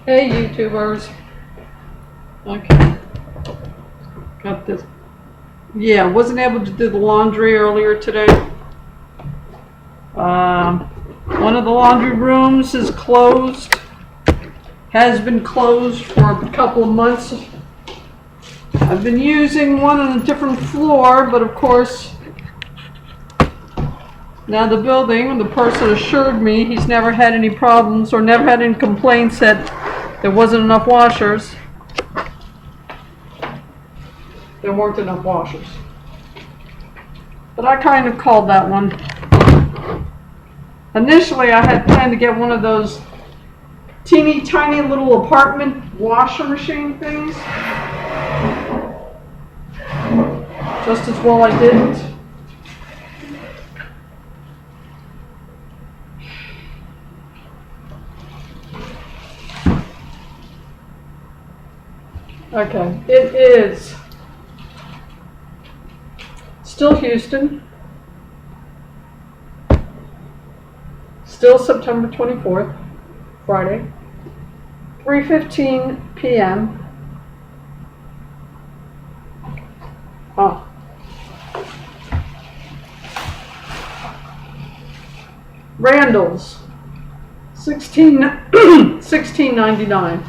Hey YouTubers. Okay, got this. Yeah, wasn't able to do the laundry earlier today. One of the laundry rooms is closed. Has been closed for a couple of months. I've been using one on a different floor, but of course, now the building, the person assured me he's never had any problems or never had any complaints that there wasn't enough washers. There weren't enough washers. But I kind of called that one. Initially, I had planned to get one of those teeny tiny little apartment washer machine things. Just as well I didn't. Okay, it is still Houston. Still September 24th, Friday, 3:15 p.m. Oh. Randall's, $16.99.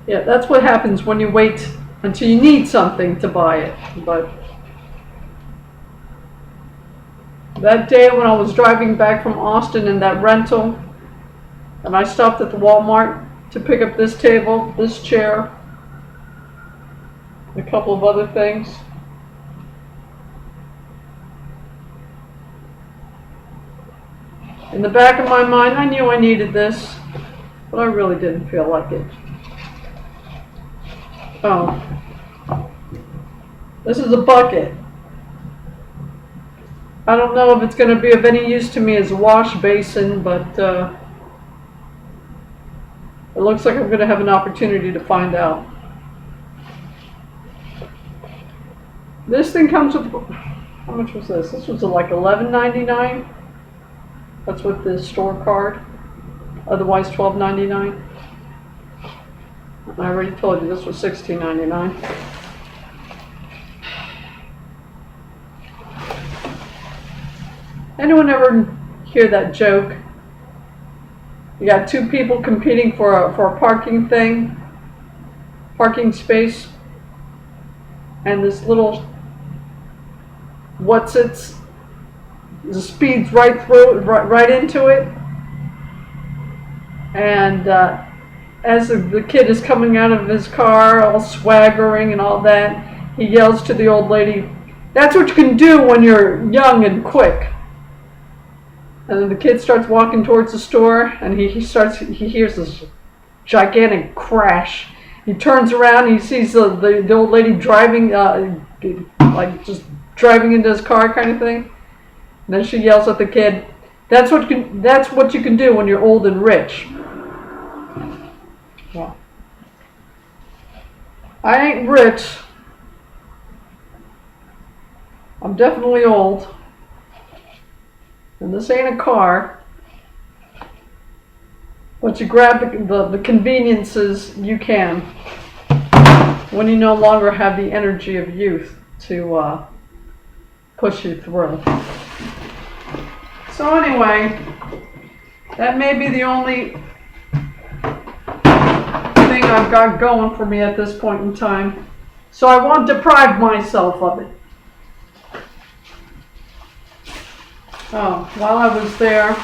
Yeah, that's what happens when you wait until you need something to buy it. But that day when I was driving back from Austin in that rental, and I stopped at the Walmart to pick up this table, this chair, a couple of other things. In the back of my mind, I knew I needed this, but I really didn't feel like it. Oh, this is a bucket. I don't know if it's going to be of any use to me as a wash basin, but it looks like I'm going to have an opportunity to find out. This thing comes with, how much was this? This was like $11.99. That's with the store card. Otherwise $12.99. I already told you this was $16.99. Anyone ever hear that joke? You got two people competing for a parking space, and this little speeds right through, right into it, and as the kid is coming out of his car, all swaggering and all that, he yells to the old lady, "That's what you can do when you're young and quick." And then the kid starts walking towards the store, and he hears this gigantic crash. He turns around, and he sees the old lady driving, like just driving into his car kind of thing. And then she yells at the kid, that's what you can do when you're old and rich." Well, I ain't rich. I'm definitely old. And this ain't a car. But you grab the conveniences you can when you no longer have the energy of youth to push you through. So anyway, that may be the only thing I've got going for me at this point in time. So I won't deprive myself of it. Oh, while I was there,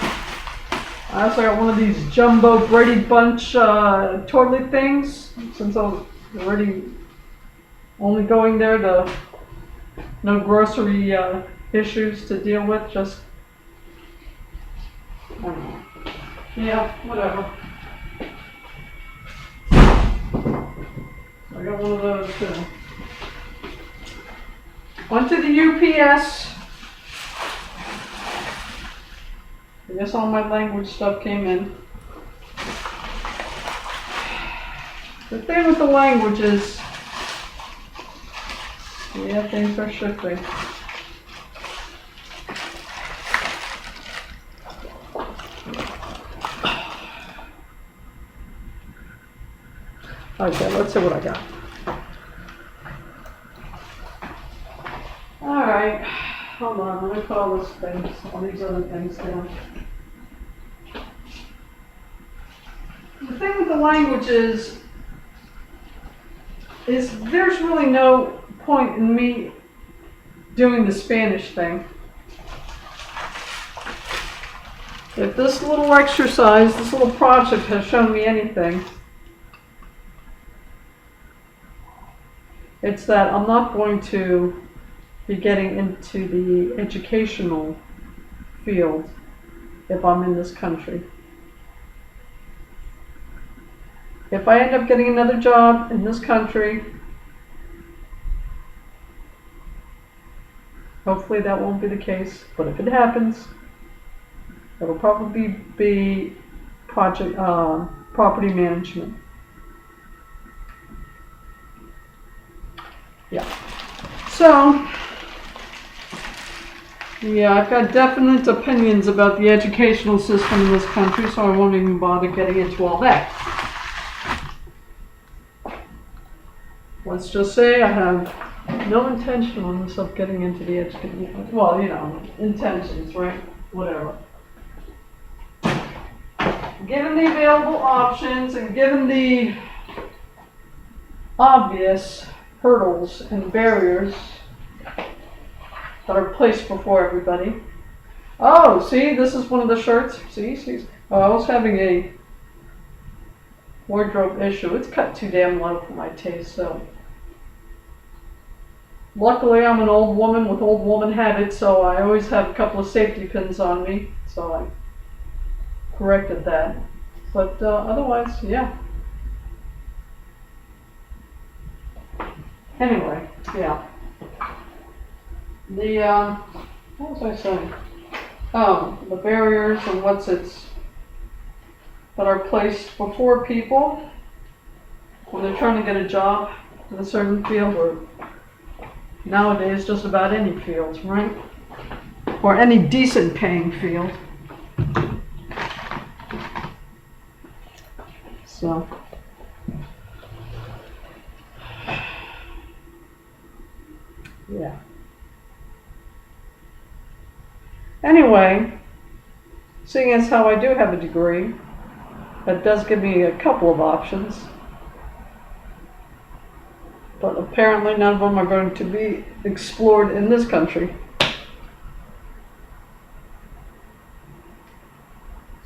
I also got one of these jumbo Brady Bunch toilet things, since I was already only going there to no grocery issues to deal with, just, I don't know. Yeah, whatever. I got one of those too. Went to the UPS. I guess all my language stuff came in. The thing with the language is, yeah, things are shifting. Okay, let's see what I got. Alright, hold on, let me put all these other things down. The thing with the language is there's really no point in me doing the Spanish thing. If this little exercise, this little project has shown me anything, it's that I'm not going to be getting into the educational field if I'm in this country. If I end up getting another job in this country, hopefully that won't be the case, but if it happens, it'll probably be property management. Yeah. So, yeah, I've got definite opinions about the educational system in this country, so I won't even bother getting into all that. Let's just say I have no intention on myself getting into the education. Well, you know, intentions, right? Whatever. Given the available options and given the obvious hurdles and barriers that are placed before everybody. Oh, see, this is one of the shirts. See. Oh, I was having a wardrobe issue. It's cut too damn low for my taste, so. Luckily, I'm an old woman with old woman habits, so I always have a couple of safety pins on me, so I corrected that. But otherwise, yeah. Anyway, yeah. What was I saying? Oh, the barriers and that are placed before people when they're trying to get a job in a certain field, or nowadays just about any field, right? Or any decent paying field. So. Yeah. Anyway, seeing as how I do have a degree, that does give me a couple of options. But apparently none of them are going to be explored in this country.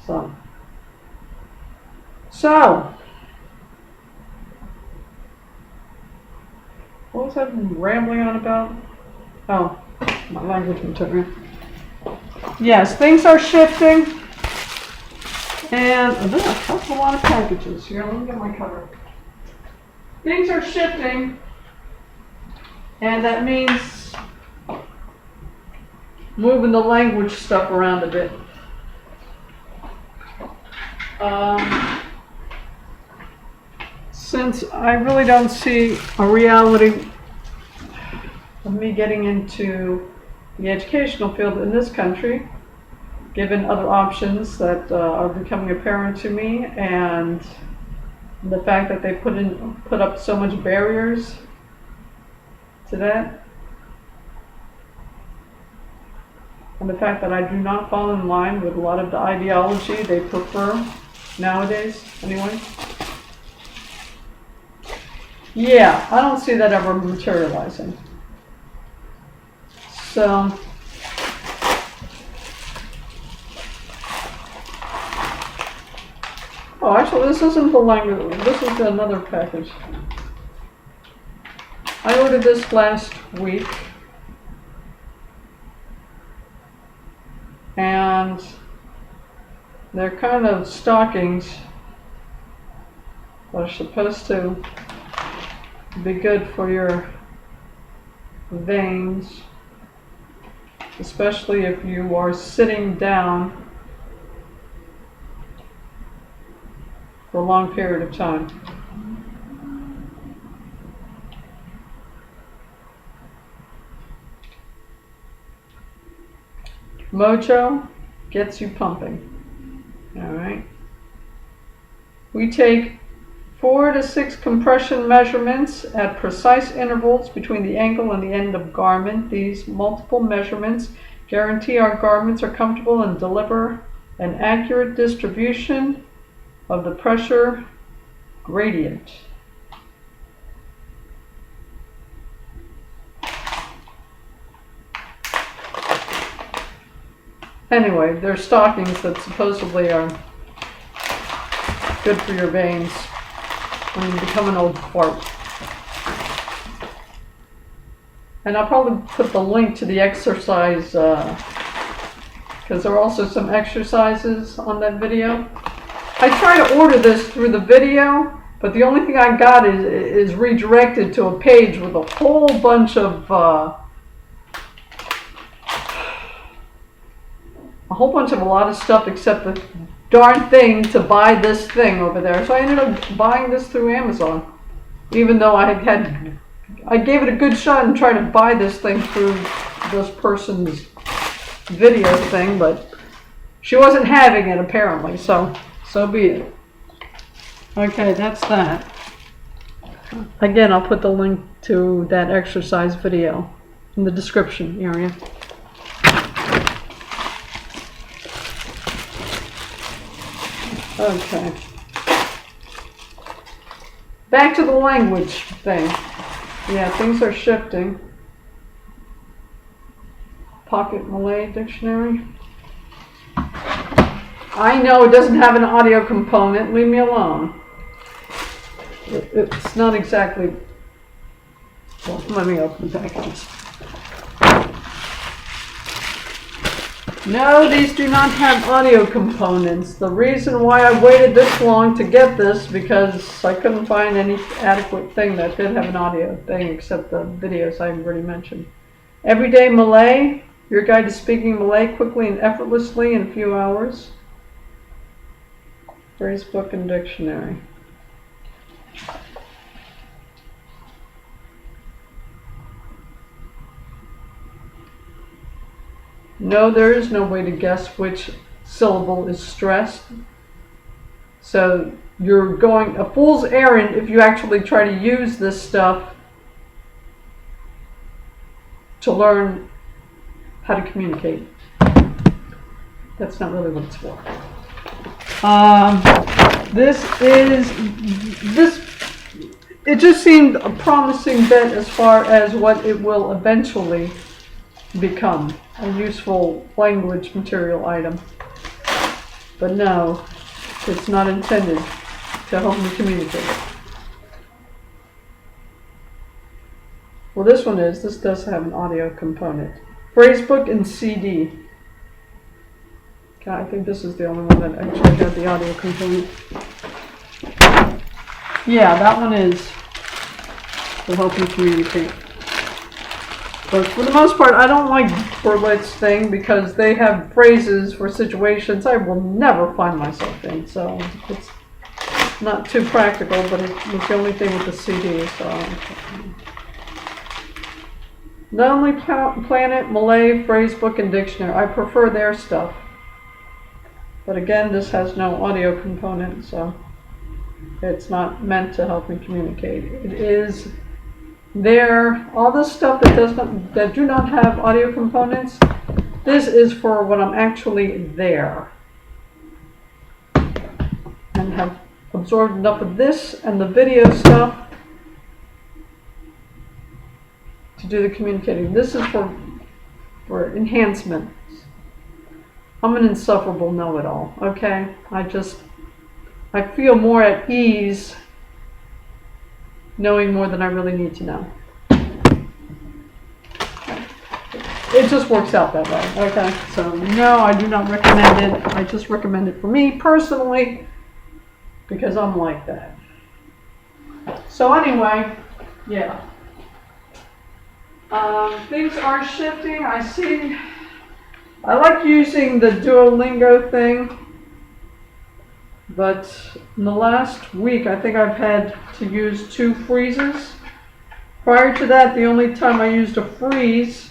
So, what was I rambling on about? Oh, my language material. Yes, things are shifting. And that's a lot of packages here. Let me get my cover. Things are shifting. And that means moving the language stuff around a bit. Since I really don't see a reality of me getting into the educational field in this country, given other options that are becoming apparent to me, and the fact that they put up so much barriers to that, and the fact that I do not fall in line with a lot of the ideology they prefer nowadays, anyway. Yeah, I don't see that ever materializing. So, oh, actually, this isn't the language. This is another package. I ordered this last week, and they're kind of stockings that are supposed to be good for your veins, especially if you are sitting down for a long period of time. Mojo gets you pumping. All right. We take 4 to 6 compression measurements at precise intervals between the ankle and the end of garment. These multiple measurements guarantee our garments are comfortable and deliver an accurate distribution of the pressure gradient. Anyway, they're stockings that supposedly are good for your veins when you become an old fart. And I'll probably put the link to the exercise, because there are also some exercises on that video. I try to order this through the video, but the only thing I got is redirected to a page with a whole bunch of a lot of stuff except the darn thing to buy this thing over there. So I ended up buying this through Amazon, even though I gave it a good shot and tried to buy this thing through this person's video thing, but she wasn't having it apparently, so be it. Okay, that's that. Again, I'll put the link to that exercise video in the description area. Okay. Back to the language thing. Yeah, things are shifting. Pocket Malay Dictionary. I know it doesn't have an audio component. Leave me alone. It's not exactly... Well, let me open the package. No, these do not have audio components. The reason why I waited this long to get this because I couldn't find any adequate thing that did have an audio thing except the videos I already mentioned. Everyday Malay, your guide to speaking Malay quickly and effortlessly in a few hours. Phrase book and dictionary. No, there is no way to guess which syllable is stressed. So you're going a fool's errand if you actually try to use this stuff to learn how to communicate. That's not really what it's for. It just seemed a promising bet as far as what it will eventually become. A useful language material item. But no, it's not intended to help me communicate. Well, this one is. This does have an audio component. Phrasebook and CD. Okay, I think this is the only one that actually had the audio component. Yeah, that one is to help you communicate. But for the most part, I don't like Berlitz thing because they have phrases for situations I will never find myself in. So it's not too practical, but it was the only thing with the CD. So Lonely Planet, Malay, Phrasebook, and Dictionary. I prefer their stuff. But again, this has no audio component, so it's not meant to help me communicate. It is there, all this stuff that do not have audio components, this is for when I'm actually there and have absorbed enough of this and the video stuff to do the communicating. This is for enhancement. I'm an insufferable know-it-all, okay? I feel more at ease knowing more than I really need to know. It just works out that way, okay? So no, I do not recommend it. I just recommend it for me personally because I'm like that. So anyway, yeah. Things are shifting. I like using the Duolingo thing, but in the last week I think I've had to use 2 freezes. Prior to that, the only time I used a freeze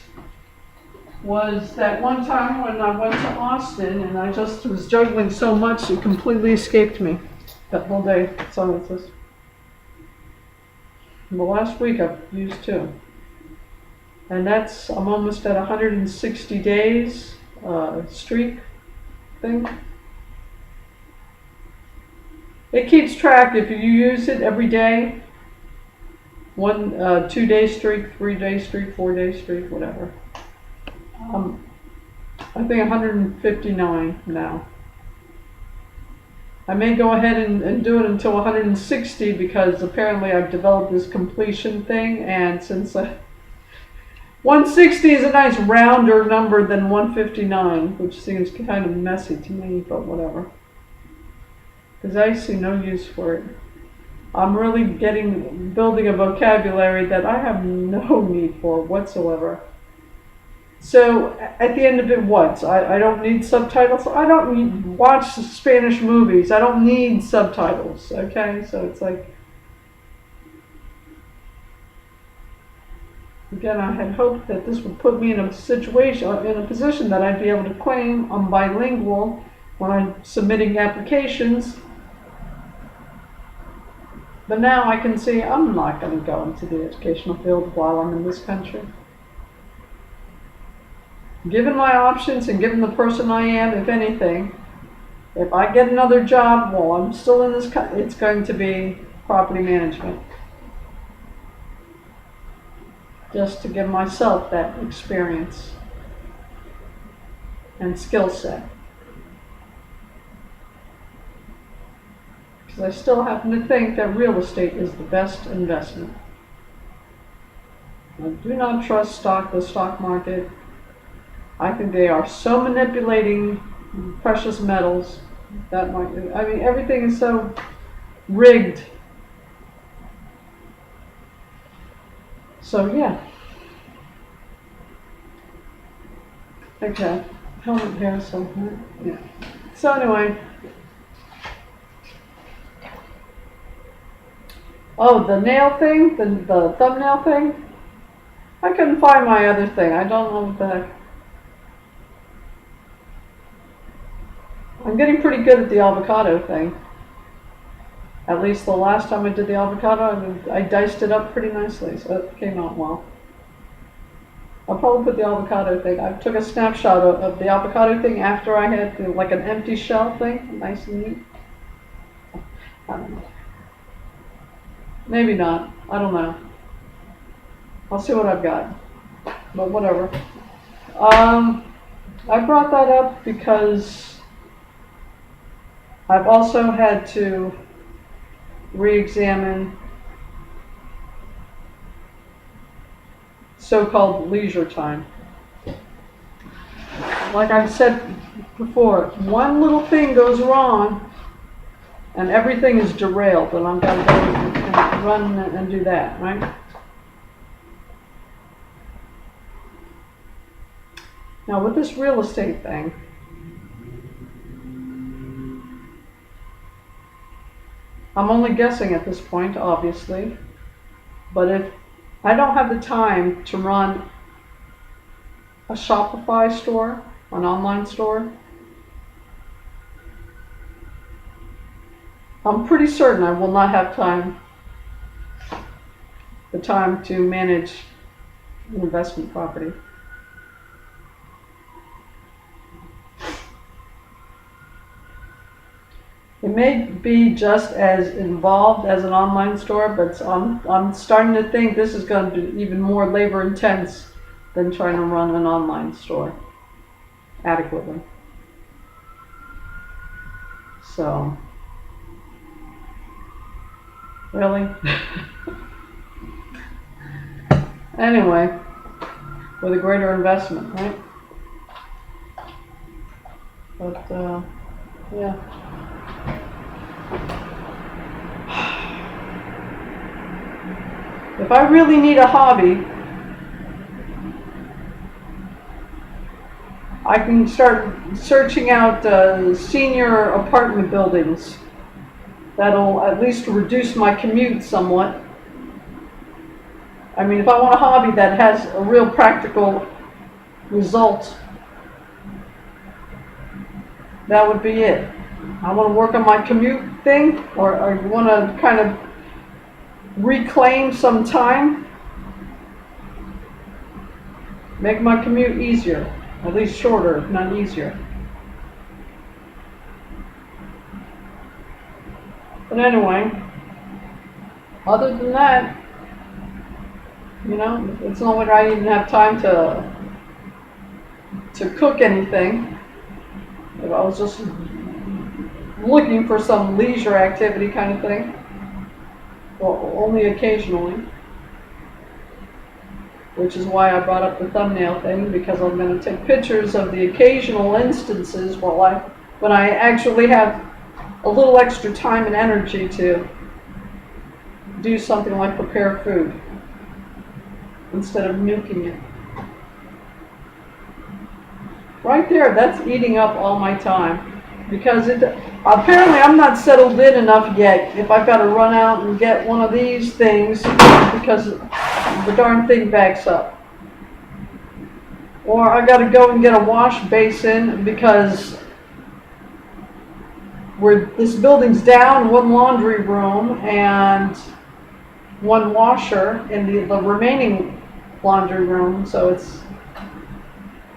was that one time when I went to Austin and I just was juggling so much it completely escaped me that whole day. So it's just, The last week I've used 2. And I'm almost at 160 days streak thing. It keeps track if you use it every day. 2-day streak, 3-day streak, 4-day streak, whatever. I think 159 now. I may go ahead and do it until 160 because apparently I've developed this completion thing, and since 160 is a nice rounder number than 159, which seems kind of messy to me, but whatever. Because I see no use for it. I'm really building a vocabulary that I have no need for whatsoever. So at the end of it, what? I don't need subtitles. I don't watch Spanish movies. I don't need subtitles. Okay, so it's like, again, I had hoped that this would put me in a position that I'd be able to claim I'm bilingual when I'm submitting applications. But now I can see I'm not going to go into the educational field while I'm in this country. Given my options and given the person I am, if anything, if I get another job while I'm still in this country, it's going to be property management. Just to give myself that experience and skill set. Because I still happen to think that real estate is the best investment. I do not trust the stock market. I think they are so manipulating precious metals that everything is so rigged. So yeah. Okay. Helmet hair, so yeah. So anyway. Oh, the nail thing, the thumbnail thing. I couldn't find my other thing. I don't know what the heck. I'm getting pretty good at the avocado thing. At least the last time I did the avocado, I diced it up pretty nicely, so it came out well. I'll probably put the avocado thing. I took a snapshot of the avocado thing after I had like an empty shell thing, nice and neat. I don't know. Maybe not. I don't know. I'll see what I've got. But whatever. I brought that up because I've also had to re-examine so-called leisure time. Like I've said before, one little thing goes wrong and everything is derailed, and I'm going to go and run and do that, right? Now with this real estate thing, I'm only guessing at this point, obviously, but if I don't have the time to run a Shopify store, an online store, I'm pretty certain I will not have the time to manage an investment property. It may be just as involved as an online store, but I'm starting to think this is going to be even more labor intense than trying to run an online store adequately. So, really? Anyway, with a greater investment, right? But, yeah. If I really need a hobby, I can start searching out senior apartment buildings. That'll at least reduce my commute somewhat. I mean, if I want a hobby that has a real practical result, that would be it. I want to work on my commute thing, or I want to kind of reclaim some time, make my commute easier, at least shorter, if not easier. But anyway, other than that, it's not like I even have time to cook anything. If I was just looking for some leisure activity kind of thing, well, only occasionally. Which is why I brought up the thumbnail thing, because I'm going to take pictures of the occasional instances when I actually have a little extra time and energy to do something like prepare food instead of nuking it. Right there, that's eating up all my time, because apparently I'm not settled in enough yet if I've got to run out and get one of these things because the darn thing backs up. Or I got to go and get a wash basin because this building's down one laundry room and one washer in the remaining laundry room. So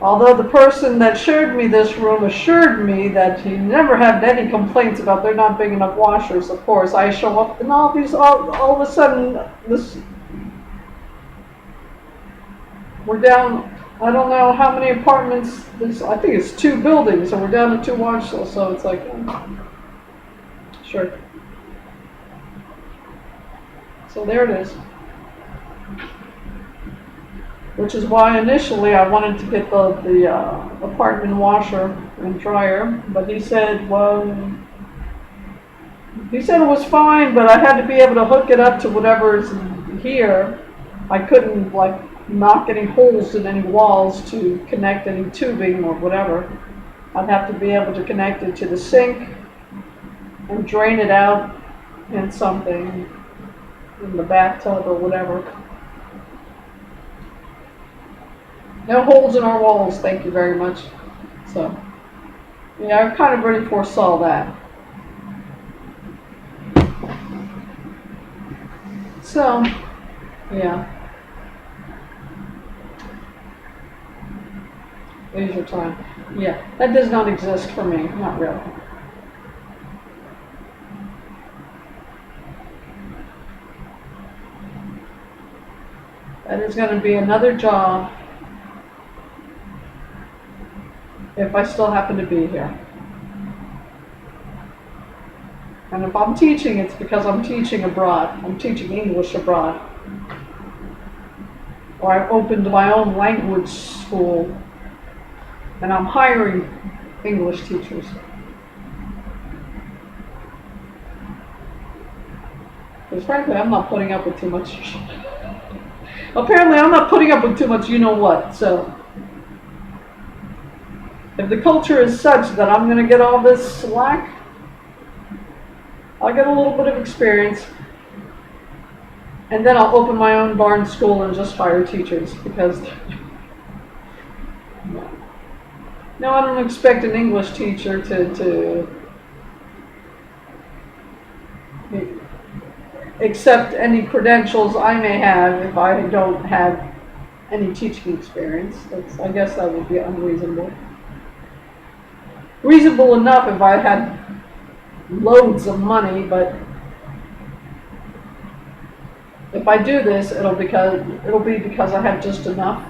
although the person that showed me this room assured me that he never had any complaints about there not being enough washers, of course, I show up and all of a sudden, we're down, I don't know how many apartments, I think it's 2 buildings, and we're down to 2 washers, so it's like, sure. So there it is. Which is why initially I wanted to get the apartment washer and dryer, but he said it was fine, but I had to be able to hook it up to whatever's here. I couldn't knock any holes in any walls to connect any tubing or whatever. I'd have to be able to connect it to the sink and drain it out in something, in the bathtub or whatever. No holes in our walls, thank you very much. So, yeah, I kind of already foresaw that. So, yeah. Leisure time. Yeah, that does not exist for me, not really. That is going to be another job if I still happen to be here. And if I'm teaching, it's because I'm teaching abroad. I'm teaching English abroad. Or I've opened my own language school, and I'm hiring English teachers. Because frankly, I'm not putting up with too much. Apparently, I'm not putting up with too much you-know-what, so. If the culture is such that I'm going to get all this slack, I'll get a little bit of experience, and then I'll open my own darn school and just hire teachers, because no, I don't expect an English teacher to accept any credentials I may have if I don't have any teaching experience. I guess that would be unreasonable. Reasonable enough if I had loads of money, but if I do this, it'll be because I have just enough.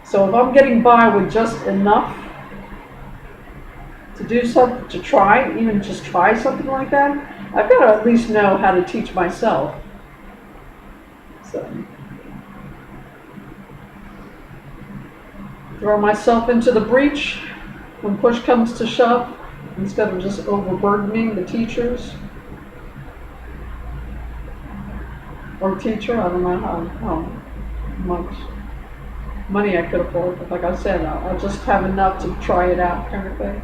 So if I'm getting by with just enough to do something, to try, even just try something like that, I've got to at least know how to teach myself. So throw myself into the breach when push comes to shove, instead of just overburdening the teachers or teacher. I don't know how much money I could afford, but like I said, I'll just have enough to try it out, kind of thing.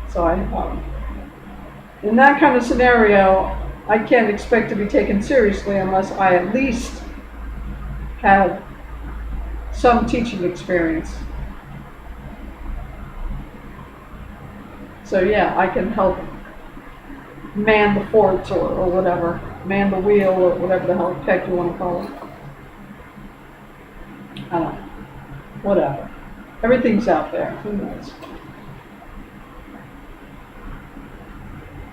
So in that kind of scenario, I can't expect to be taken seriously unless I at least have some teaching experience. So yeah, I can help man the fort or whatever, man the wheel or whatever the heck you want to call it. I don't know. Whatever. Everything's out there. Who knows?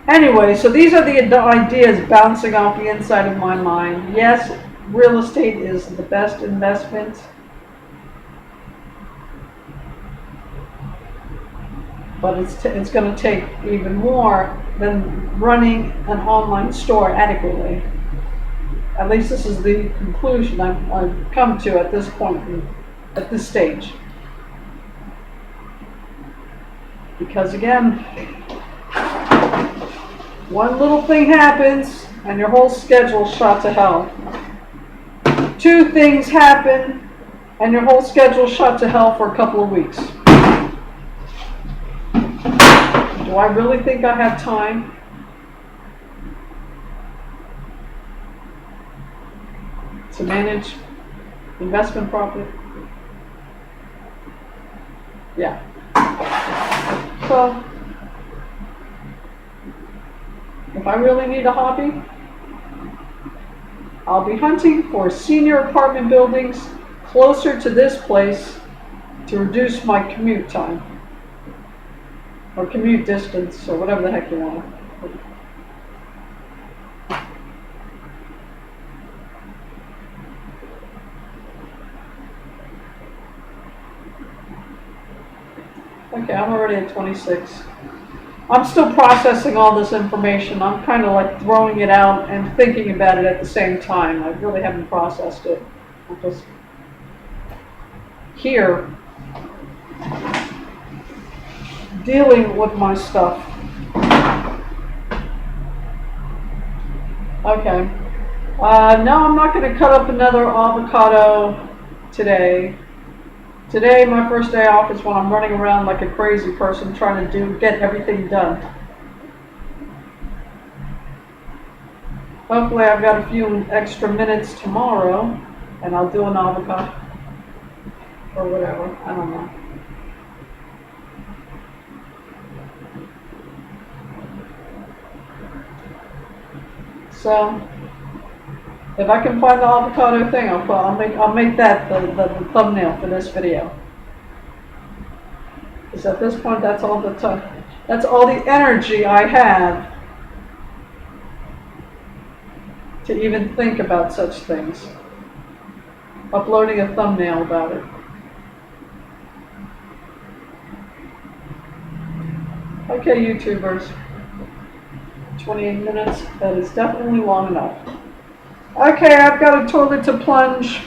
Anyway, so these are the ideas bouncing off the inside of my mind. Yes, real estate is the best investment. But it's going to take even more than running an online store adequately. At least this is the conclusion I've come to at this point, at this stage. Because again, one little thing happens and your whole schedule's shot to hell. Two things happen and your whole schedule's shot to hell for a couple of weeks. Do I really think I have time to manage investment property? Yeah. So, if I really need a hobby, I'll be hunting for senior apartment buildings closer to this place to reduce my commute time. Or commute distance, or whatever the heck you want. Okay, I'm already at 26. I'm still processing all this information. I'm kind of like throwing it out and thinking about it at the same time. I really haven't processed it. I'm just here dealing with my stuff. Okay. No, I'm not going to cut up another avocado today. Today, my first day off is when I'm running around like a crazy person trying to get everything done. Hopefully I've got a few extra minutes tomorrow and I'll do an avocado or whatever. I don't know. So, if I can find the avocado thing, I'll make that the thumbnail for this video. Because at this point, that's all the energy I have to even think about such things. Uploading a thumbnail about it. Okay, YouTubers. 28 minutes, that is definitely long enough. Okay, I've got a toilet to plunge.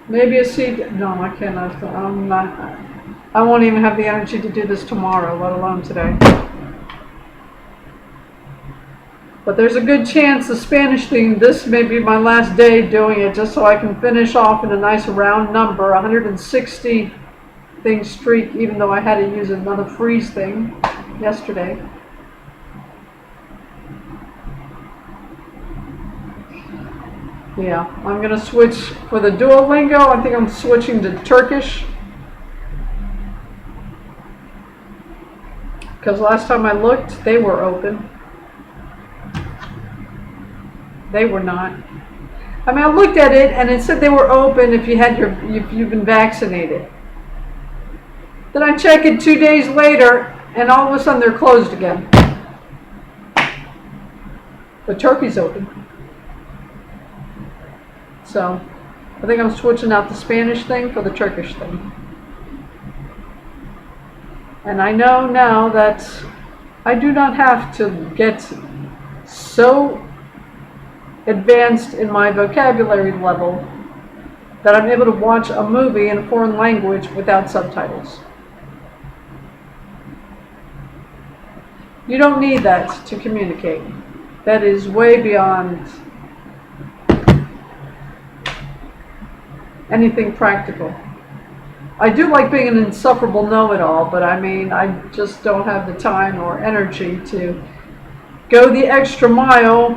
Maybe a seed. No, I cannot. I'm not. I won't even have the energy to do this tomorrow, let alone today. But there's a good chance the Spanish thing, this may be my last day doing it, just so I can finish off in a nice round number, 160 thing streak, even though I had to use another freeze thing yesterday. Yeah, I'm going to switch for the Duolingo. I think I'm switching to Turkish. Because last time I looked, they were open. They were not. I mean, I looked at it and it said they were open if you've been vaccinated. Then I check it 2 days later, and all of a sudden they're closed again. But Turkey's open. So, I think I'm switching out the Spanish thing for the Turkish thing. And I know now that I do not have to get so advanced in my vocabulary level that I'm able to watch a movie in a foreign language without subtitles. You don't need that to communicate. That is way beyond anything practical. I do like being an insufferable know-it-all, but I mean, I just don't have the time or energy to go the extra mile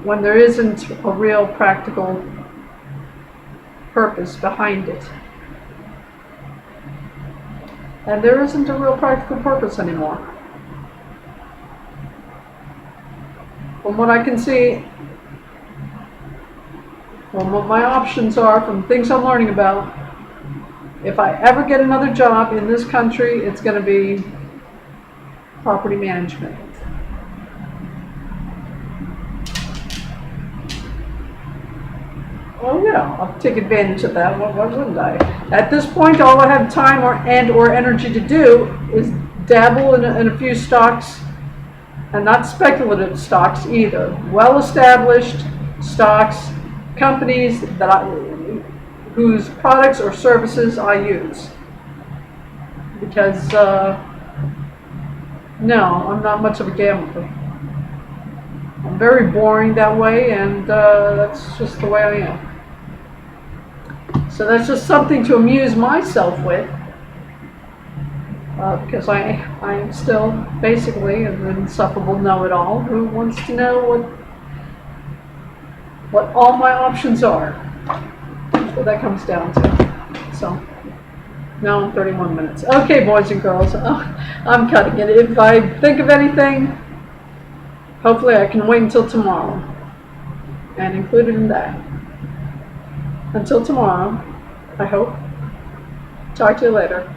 when there isn't a real practical purpose behind it. And there isn't a real practical purpose anymore. From what I can see, from what my options are, from things I'm learning about, if I ever get another job in this country, it's going to be property management. Oh yeah, I'll take advantage of that. Why wouldn't I? At this point, all I have time or energy to do is dabble in a few stocks, and not speculative stocks either. Well-established stocks, companies whose products or services I use. Because no, I'm not much of a gambler. I'm very boring that way, and that's just the way I am. So that's just something to amuse myself with, because I am still basically an insufferable know-it-all who wants to know what all my options are. That's what that comes down to. So now I'm 31 minutes. Okay, boys and girls, I'm cutting it. If I think of anything, hopefully I can wait until tomorrow and include it in that. Until tomorrow, I hope. Talk to you later.